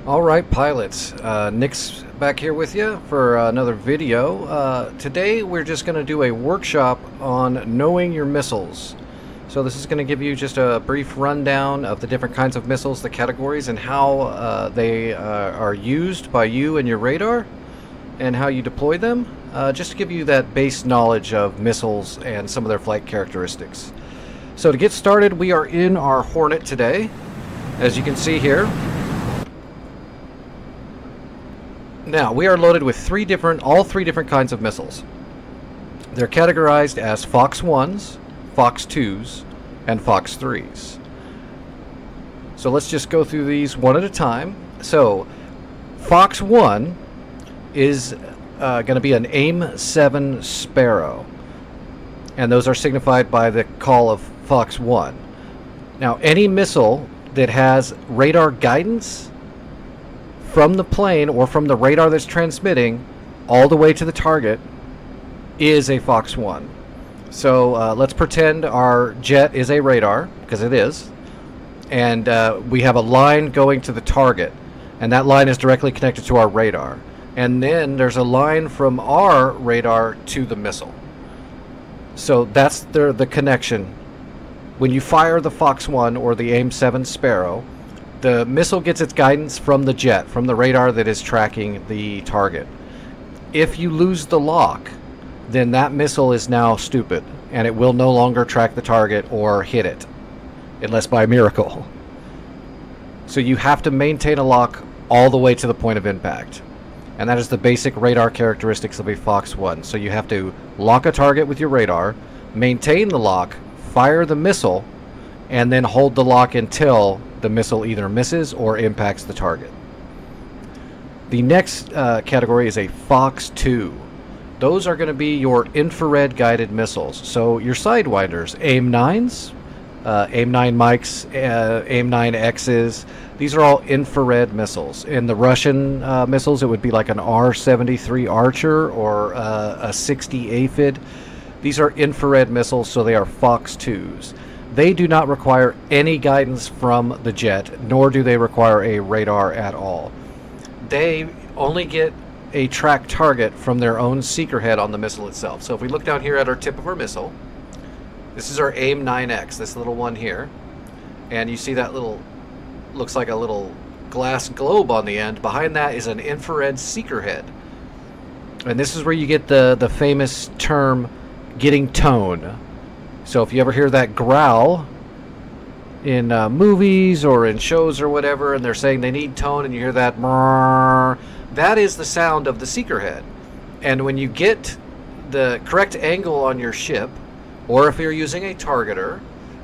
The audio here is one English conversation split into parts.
Alright pilots, Nick's back here with you for another video. Today we're just going to do a workshop on knowing your missiles. So this is going to give you just a brief rundown of the different kinds of missiles, the categories, and how they are used by you and your radar, and how you deploy them. Just to give you that base knowledge of missiles and some of their flight characteristics. So to get started, we are in our Hornet today, as you can see here. Now, we are loaded with all three different kinds of missiles. They're categorized as Fox 1s, Fox 2s, and Fox 3s. So let's just go through these one at a time. So, Fox 1 is going to be an AIM-7 Sparrow. And those are signified by the call of Fox 1. Now, any missile that has radar guidance from the plane or from the radar that's transmitting all the way to the target is a Fox 1. So let's pretend our jet is a radar, because it is, and we have a line going to the target, and that line is directly connected to our radar, and then there's a line from our radar to the missile. So that's the connection. When you fire the Fox 1 or the AIM-7 Sparrow, the missile gets its guidance from the jet, from the radar that is tracking the target. If you lose the lock, then that missile is now stupid, and it will no longer track the target or hit it, unless by miracle. So you have to maintain a lock all the way to the point of impact. And that is the basic radar characteristics of a Fox 1. So you have to lock a target with your radar, maintain the lock, fire the missile, and then hold the lock until the missile either misses or impacts the target. The next category is a Fox 2. Those are going to be your infrared guided missiles. So your Sidewinders, AIM-9s, AIM-9 Mikes, AIM-9Xs, these are all infrared missiles. In the Russian missiles, it would be like an R-73 Archer or a 60 Aphid. These are infrared missiles, so they are Fox 2s. They do not require any guidance from the jet, nor do they require a radar at all. They only get a tracked target from their own seeker head on the missile itself. So if we look down here at our tip of our missile, this is our AIM-9X, this little one here. And you see that little, looks like a little glass globe on the end. Behind that is an infrared seeker head. And this is where you get the famous term, getting tone. So if you ever hear that growl in movies or in shows or whatever, and they're saying they need tone, and you hear that, that is the sound of the seeker head. And when you get the correct angle on your ship, or if you're using a targeter,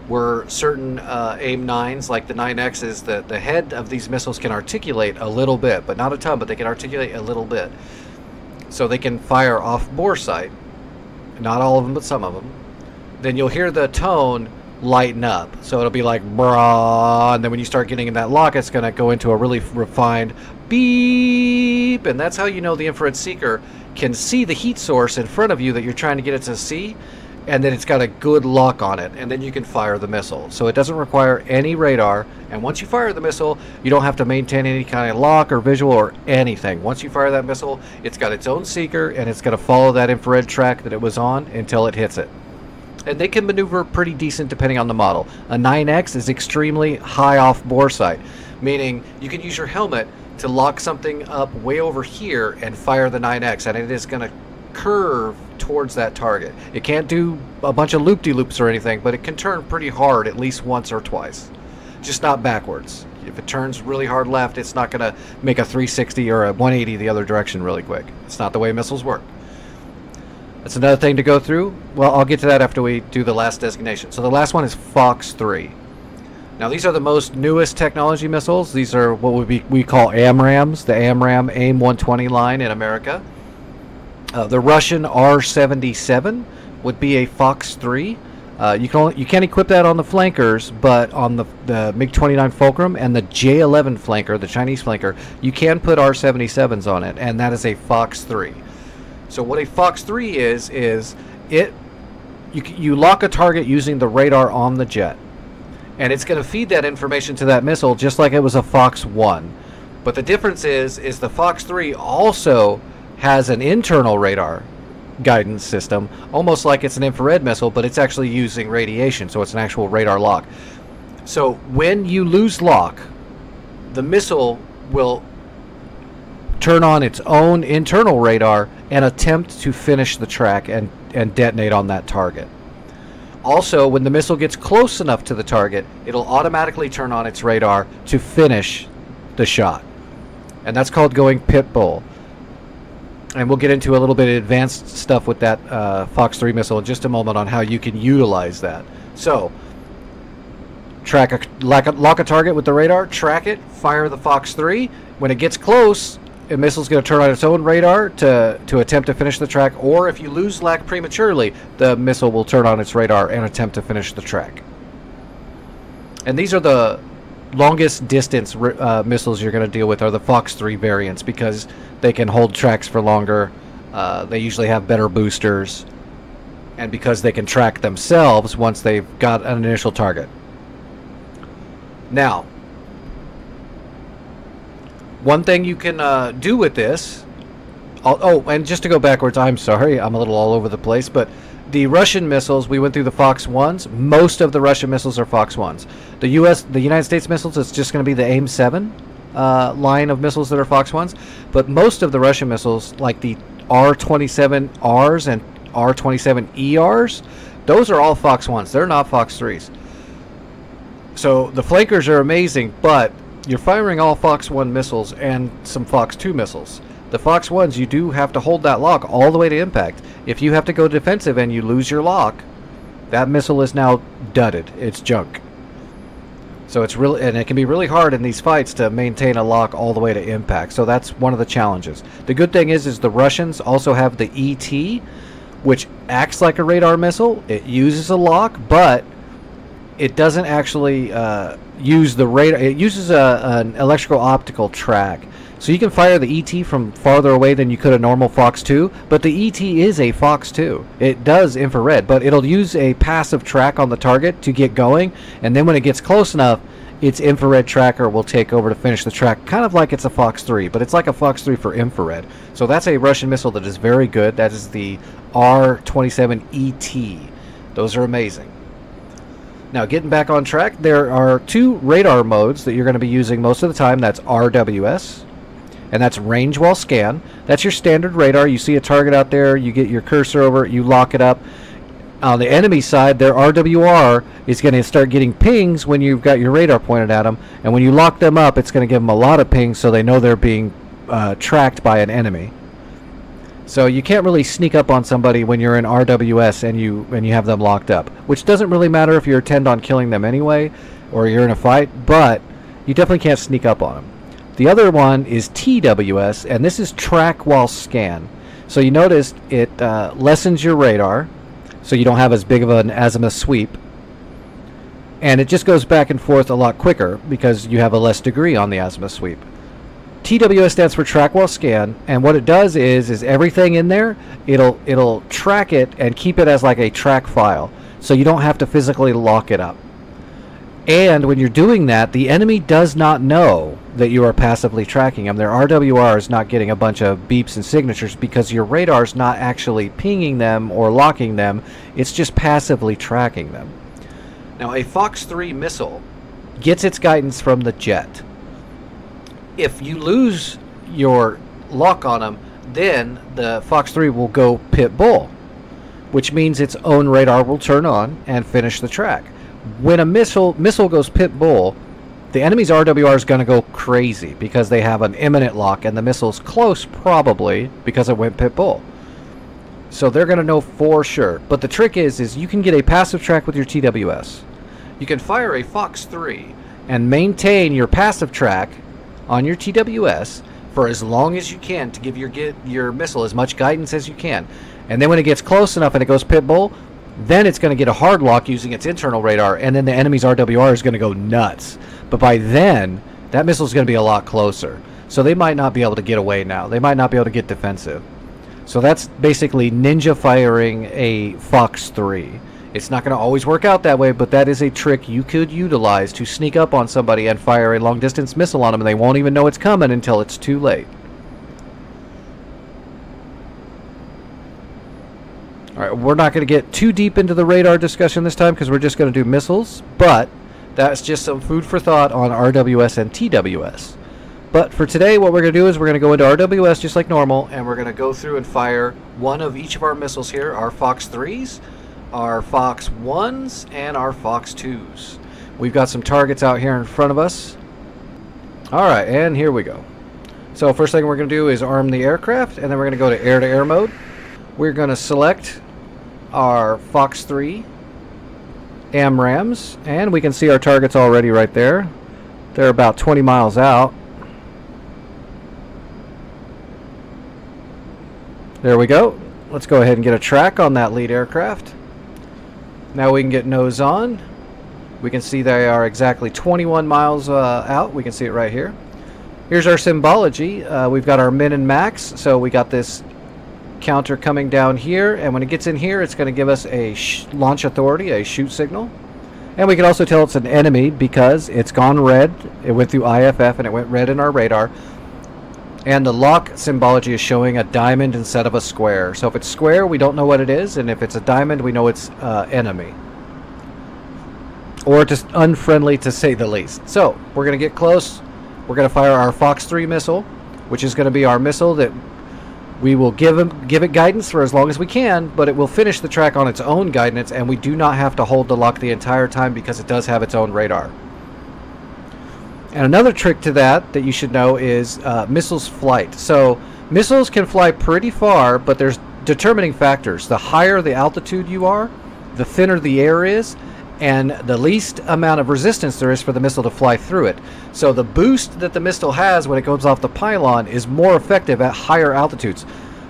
where certain AIM-9s, like the 9Xs, the head of these missiles can articulate a little bit, but not a ton, but they can articulate a little bit. So they can fire off bore sight. Not all of them, but some of them. Then you'll hear the tone lighten up. So it'll be like brah, and then when you start getting in that lock, it's going to go into a really refined beep, and that's how you know the infrared seeker can see the heat source in front of you that you're trying to get it to see, and then it's got a good lock on it, and then you can fire the missile. So it doesn't require any radar, and once you fire the missile, you don't have to maintain any kind of lock or visual or anything. Once you fire that missile, it's got its own seeker, and it's going to follow that infrared track that it was on until it hits it. And they can maneuver pretty decent depending on the model. A 9X is extremely high off bore sight, meaning you can use your helmet to lock something up way over here and fire the 9X, and it is going to curve towards that target. It can't do a bunch of loop-de-loops or anything, but it can turn pretty hard at least once or twice. Just not backwards. If it turns really hard left, it's not going to make a 360 or a 180 the other direction really quick. It's not the way missiles work. That's another thing to go through. Well, I'll get to that after we do the last designation. So the last one is Fox 3. Now these are the most newest technology missiles. These are what we call AMRAAMs, the AMRAAM AIM-120 line in America. The Russian R-77 would be a Fox 3. You can't equip that on the flankers, but on the MiG-29 Fulcrum and the J-11 flanker, the Chinese flanker, you can put R-77s on it, and that is a Fox 3. So what a Fox 3 is it you lock a target using the radar on the jet. And it's going to feed that information to that missile just like it was a Fox 1. But the difference is the Fox 3 also has an internal radar guidance system, almost like it's an infrared missile, but it's actually using radiation, so it's an actual radar lock. So when you lose lock, the missile will turn on its own internal radar and attempt to finish the track and detonate on that target. Also, when the missile gets close enough to the target, it'll automatically turn on its radar to finish the shot. And that's called going pit bull. And we'll get into a little bit of advanced stuff with that Fox 3 missile in just a moment on how you can utilize that. So, lock a target with the radar, track it, fire the Fox 3. When it gets close, a missile's going to turn on its own radar to attempt to finish the track, or if you lose lock prematurely, the missile will turn on its radar and attempt to finish the track. And these are the longest distance missiles you're going to deal with are the Fox 3 variants, because they can hold tracks for longer. They usually have better boosters, and because they can track themselves once they've got an initial target. Now, one thing you can do with this... Oh, and just to go backwards, I'm sorry, I'm a little all over the place, but the Russian missiles, we went through the Fox 1s. Most of the Russian missiles are Fox 1s. The United States missiles, it's just going to be the AIM-7 line of missiles that are Fox 1s. But most of the Russian missiles, like the R-27Rs and R-27ERs, those are all Fox 1s. They're not Fox 3s. So the flankers are amazing, but you're firing all Fox 1 missiles and some Fox 2 missiles. The Fox 1s, you do have to hold that lock all the way to impact. If you have to go defensive and you lose your lock, that missile is now dudded. It's junk. So it's really, and it can be really hard in these fights to maintain a lock all the way to impact. So that's one of the challenges. The good thing is the Russians also have the ET, which acts like a radar missile. It uses a lock, but it doesn't actually use the radar. It uses an electrical optical track. So you can fire the ET from farther away than you could a normal Fox 2, but the ET is a Fox 2. It does infrared, but it'll use a passive track on the target to get going, and then when it gets close enough, its infrared tracker will take over to finish the track, kind of like it's a Fox 3, but it's like a Fox 3 for infrared. So that's a Russian missile that is very good. That is the R-27ET. Those are amazing. Now, getting back on track, there are two radar modes that you're going to be using most of the time. That's RWS, and that's range while scan. That's your standard radar. You see a target out there, you get your cursor over it, you lock it up. On the enemy side, their RWR is going to start getting pings when you've got your radar pointed at them, and when you lock them up, it's going to give them a lot of pings so they know they're being tracked by an enemy. So you can't really sneak up on somebody when you're in RWS and you have them locked up, which doesn't really matter if you intend on killing them anyway or you're in a fight, but you definitely can't sneak up on them. The other one is TWS, and this is track while scan. So you noticed it lessens your radar, so you don't have as big of an azimuth sweep, and it just goes back and forth a lot quicker because you have a less degree on the azimuth sweep. TWS stands for track while scan, and what it does is everything in there, it'll track it and keep it as like a track file, so you don't have to physically lock it up. And when you're doing that, the enemy does not know that you are passively tracking them. Their RWR is not getting a bunch of beeps and signatures because your radar is not actually pinging them or locking them. It's just passively tracking them. Now, a Fox 3 missile gets its guidance from the jet. If you lose your lock on them, then the Fox 3 will go pit bull, which means its own radar will turn on and finish the track. When a missile goes pit bull, the enemy's RWR is going to go crazy because they have an imminent lock, and the missile's close probably because it went pit bull. So they're going to know for sure. But the trick is you can get a passive track with your TWS. You can fire a Fox 3 and maintain your passive track on your TWS for as long as you can to give your missile as much guidance as you can. And then when it gets close enough and it goes pit bull, then it's going to get a hard lock using its internal radar, and then the enemy's RWR is going to go nuts. But by then, that missile is going to be a lot closer. So they might not be able to get away now. They might not be able to get defensive. So that's basically ninja firing a Fox 3. It's not going to always work out that way, but that is a trick you could utilize to sneak up on somebody and fire a long-distance missile on them, and they won't even know it's coming until it's too late. Alright, we're not going to get too deep into the radar discussion this time because we're just going to do missiles, but that's just some food for thought on RWS and TWS. But for today, what we're going to do is we're going to go into RWS just like normal, and we're going to go through and fire one of each of our missiles here, our Fox 3s, our Fox 1s, and our Fox 2s. We've got some targets out here in front of us. Alright, and here we go. So first thing we're going to do is arm the aircraft, and then we're going to go to air-to-air mode. We're going to select our Fox 3 AMRAAMs, and we can see our targets already right there. They're about 20 miles out. There we go. Let's go ahead and get a track on that lead aircraft. Now we can get nose on. We can see they are exactly 21 miles out. We can see it right here. Here's our symbology. We've got our min and max, so we got this counter coming down here, and when it gets in here, it's going to give us a launch authority, a shoot signal. And we can also tell it's an enemy because it's gone red. It went through IFF and it went red in our radar. And the lock symbology is showing a diamond instead of a square. So if it's square, we don't know what it is, and if it's a diamond, we know it's enemy. Or just unfriendly, to say the least. So we're going to get close. We're going to fire our Fox 3 missile, which is going to be our missile that we will give it guidance for as long as we can, but it will finish the track on its own guidance, and we do not have to hold the lock the entire time because it does have its own radar. And another trick to that you should know is missiles flight. So missiles can fly pretty far, but there's determining factors. The higher the altitude you are, the thinner the air is, and the least amount of resistance there is for the missile to fly through it. So the boost that the missile has when it goes off the pylon is more effective at higher altitudes.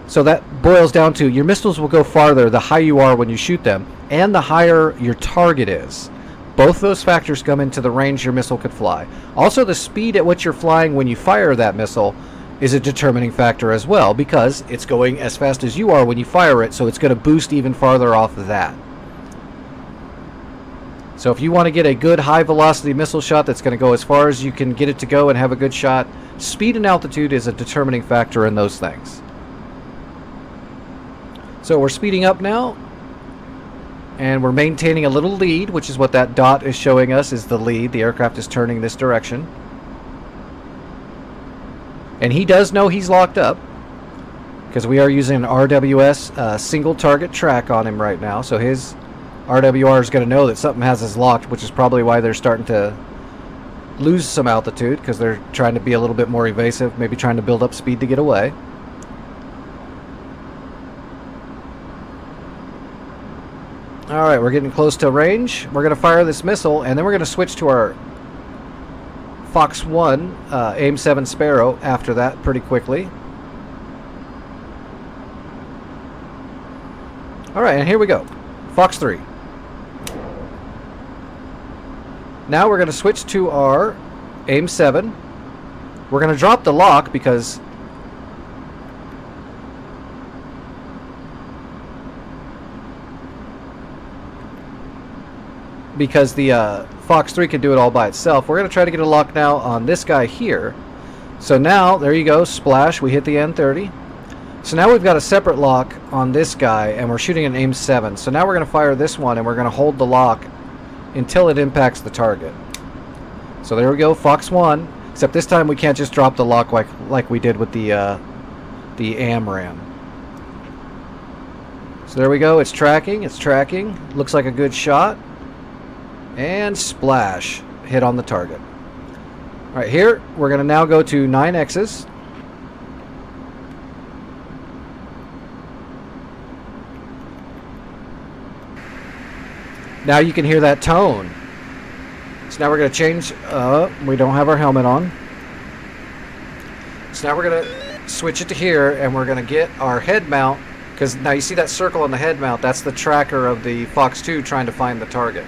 So that boils down to your missiles will go farther the higher you are when you shoot them, and the higher your target is. Both those factors come into the range your missile could fly. Also, the speed at which you're flying when you fire that missile is a determining factor as well, because it's going as fast as you are when you fire it, so it's going to boost even farther off of that. So if you want to get a good high velocity missile shot that's going to go as far as you can get it to go and have a good shot, speed and altitude is a determining factor in those things. So we're speeding up now, and we're maintaining a little lead, which is what that dot is showing us is the lead. The aircraft is turning this direction. And he does know he's locked up, because we are using an RWS single target track on him right now, so his RWR is going to know that something has us locked, which is probably why they're starting to lose some altitude, because they're trying to be a little bit more evasive, maybe trying to build up speed to get away. Alright, we're getting close to range. We're going to fire this missile, and then we're going to switch to our Fox 1 AIM-7 Sparrow after that pretty quickly. Alright, and here we go. Fox 3. Now we're going to switch to our AIM-7. We're going to drop the lock because the Fox 3 can do it all by itself. We're going to try to get a lock now on this guy here. So now, there you go, splash, we hit the N30. So now we've got a separate lock on this guy, and we're shooting an AIM-7. So now we're going to fire this one, and we're going to hold the lock until it impacts the target. So there we go, Fox 1. Except this time we can't just drop the lock like we did with the AMRAAM. So there we go, it's tracking, Looks like a good shot. And splash, hit on the target. Alright, here we're going to now go to 9X's. Now you can hear that tone. So now we're going to change. We don't have our helmet on. So now we're going to switch it to here, and we're going to get our head mount. Because now you see that circle on the head mount. That's the tracker of the Fox 2 trying to find the target.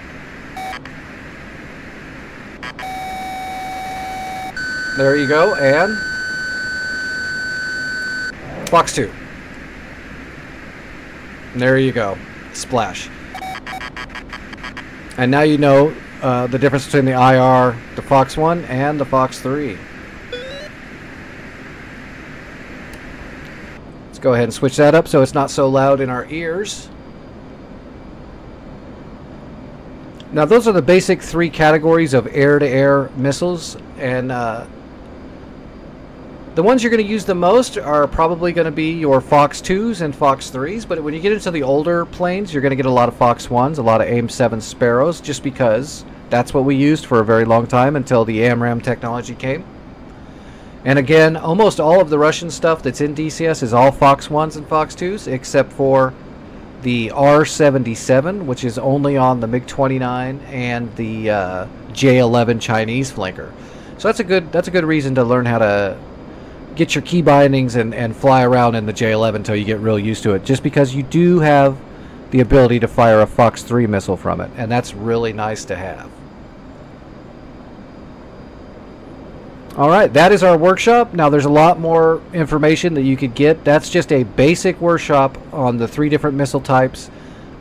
There you go, and Fox 2. There you go. Splash. And now you know the difference between the IR, the Fox 1, and the Fox 3. Let's go ahead and switch that up so it's not so loud in our ears. Now those are the basic 3 categories of air-to-air missiles, and the ones you're going to use the most are probably going to be your Fox 2s and Fox 3s, but when you get into the older planes, you're going to get a lot of Fox 1s, a lot of AIM-7 Sparrows, just because that's what we used for a very long time until the AMRAAM technology came. And again, almost all of the Russian stuff that's in DCS is all Fox 1s and Fox 2s, except for the R-77, which is only on the MiG-29 and the J-11 Chinese flanker. So that's a good reason to learn how to get your key bindings and fly around in the J-11 until you get real used to it, just because you do have the ability to fire a Fox 3 missile from it, and that's really nice to have. Alright, that is our workshop. Now there's a lot more information that you could get. That's just a basic workshop on the 3 different missile types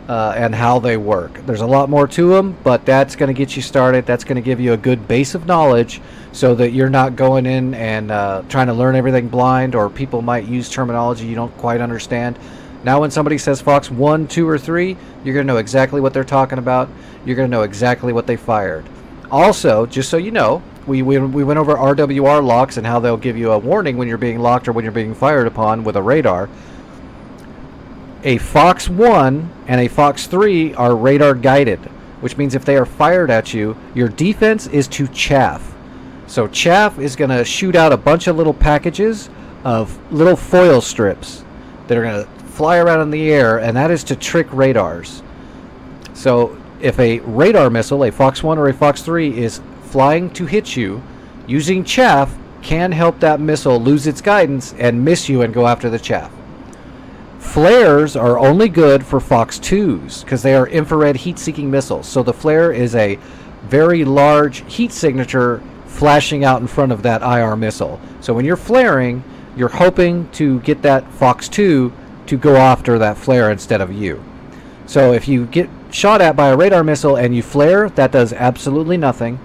and how they work. There's a lot more to them, but that's going to get you started. That's going to give you a good base of knowledge so that you're not going in and trying to learn everything blind, or people might use terminology you don't quite understand. Now when somebody says Fox 1, 2, or 3, you're going to know exactly what they're talking about. You're going to know exactly what they fired. Also, just so you know, we went over RWR locks and how they'll give you a warning when you're being locked or when you're being fired upon with a radar. A Fox 1 and a Fox 3 are radar guided, which means if they are fired at you, your defense is to chaff. So chaff is going to shoot out a bunch of little packages of little foil strips that are going to fly around in the air, and that is to trick radars. So if a radar missile, a Fox 1 or a Fox 3, is flying to hit you, using chaff can help that missile lose its guidance and miss you and go after the chaff. Flares are only good for Fox 2s because they are infrared heat-seeking missiles. So the flare is a very large heat signature flashing out in front of that IR missile. So when you're flaring, you're hoping to get that Fox 2 to go after that flare instead of you. So if you get shot at by a radar missile and you flare, that does absolutely nothing.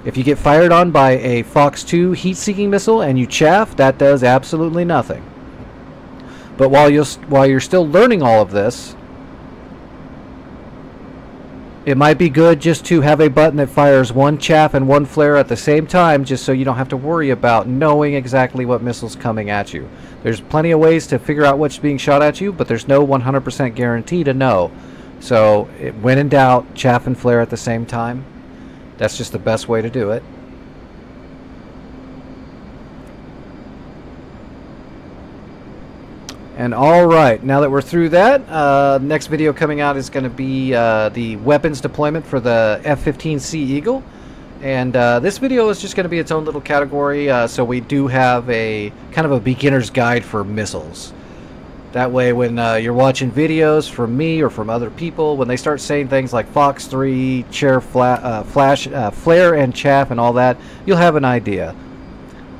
If you get fired on by a Fox 2 heat-seeking missile and you chaff, that does absolutely nothing. But while you're still learning all of this, it might be good just to have a button that fires one chaff and one flare at the same time, just so you don't have to worry about knowing exactly what missile's coming at you. There's plenty of ways to figure out what's being shot at you, but there's no 100% guarantee to know. So when in doubt, chaff and flare at the same time. That's just the best way to do it. And alright, now that we're through that, next video coming out is going to be the weapons deployment for the F-15 Sea Eagle. And this video is just going to be its own little category, so we do have a kind of a beginner's guide for missiles. That way when you're watching videos from me or from other people, when they start saying things like Fox 3, flare and chaff and all that, you'll have an idea.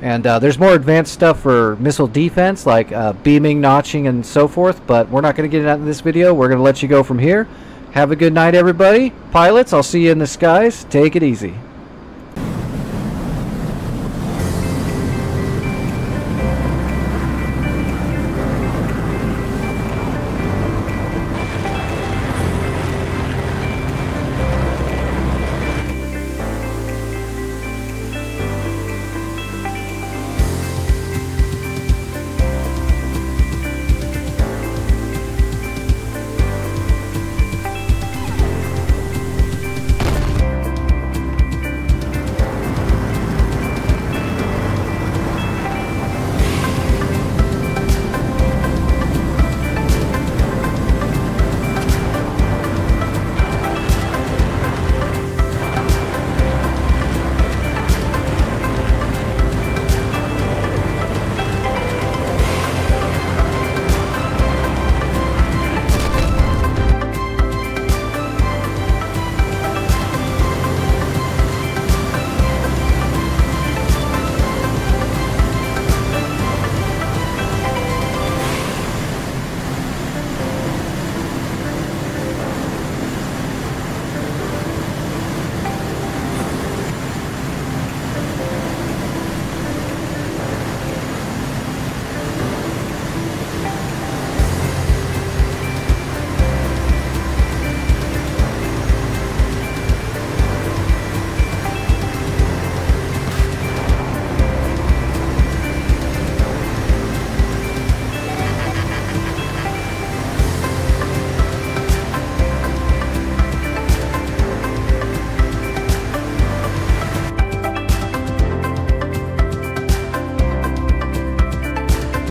And there's more advanced stuff for missile defense, like beaming, notching, and so forth, but we're not going to get into this video. We're going to let you go from here. Have a good night, everybody. Pilots, I'll see you in the skies. Take it easy.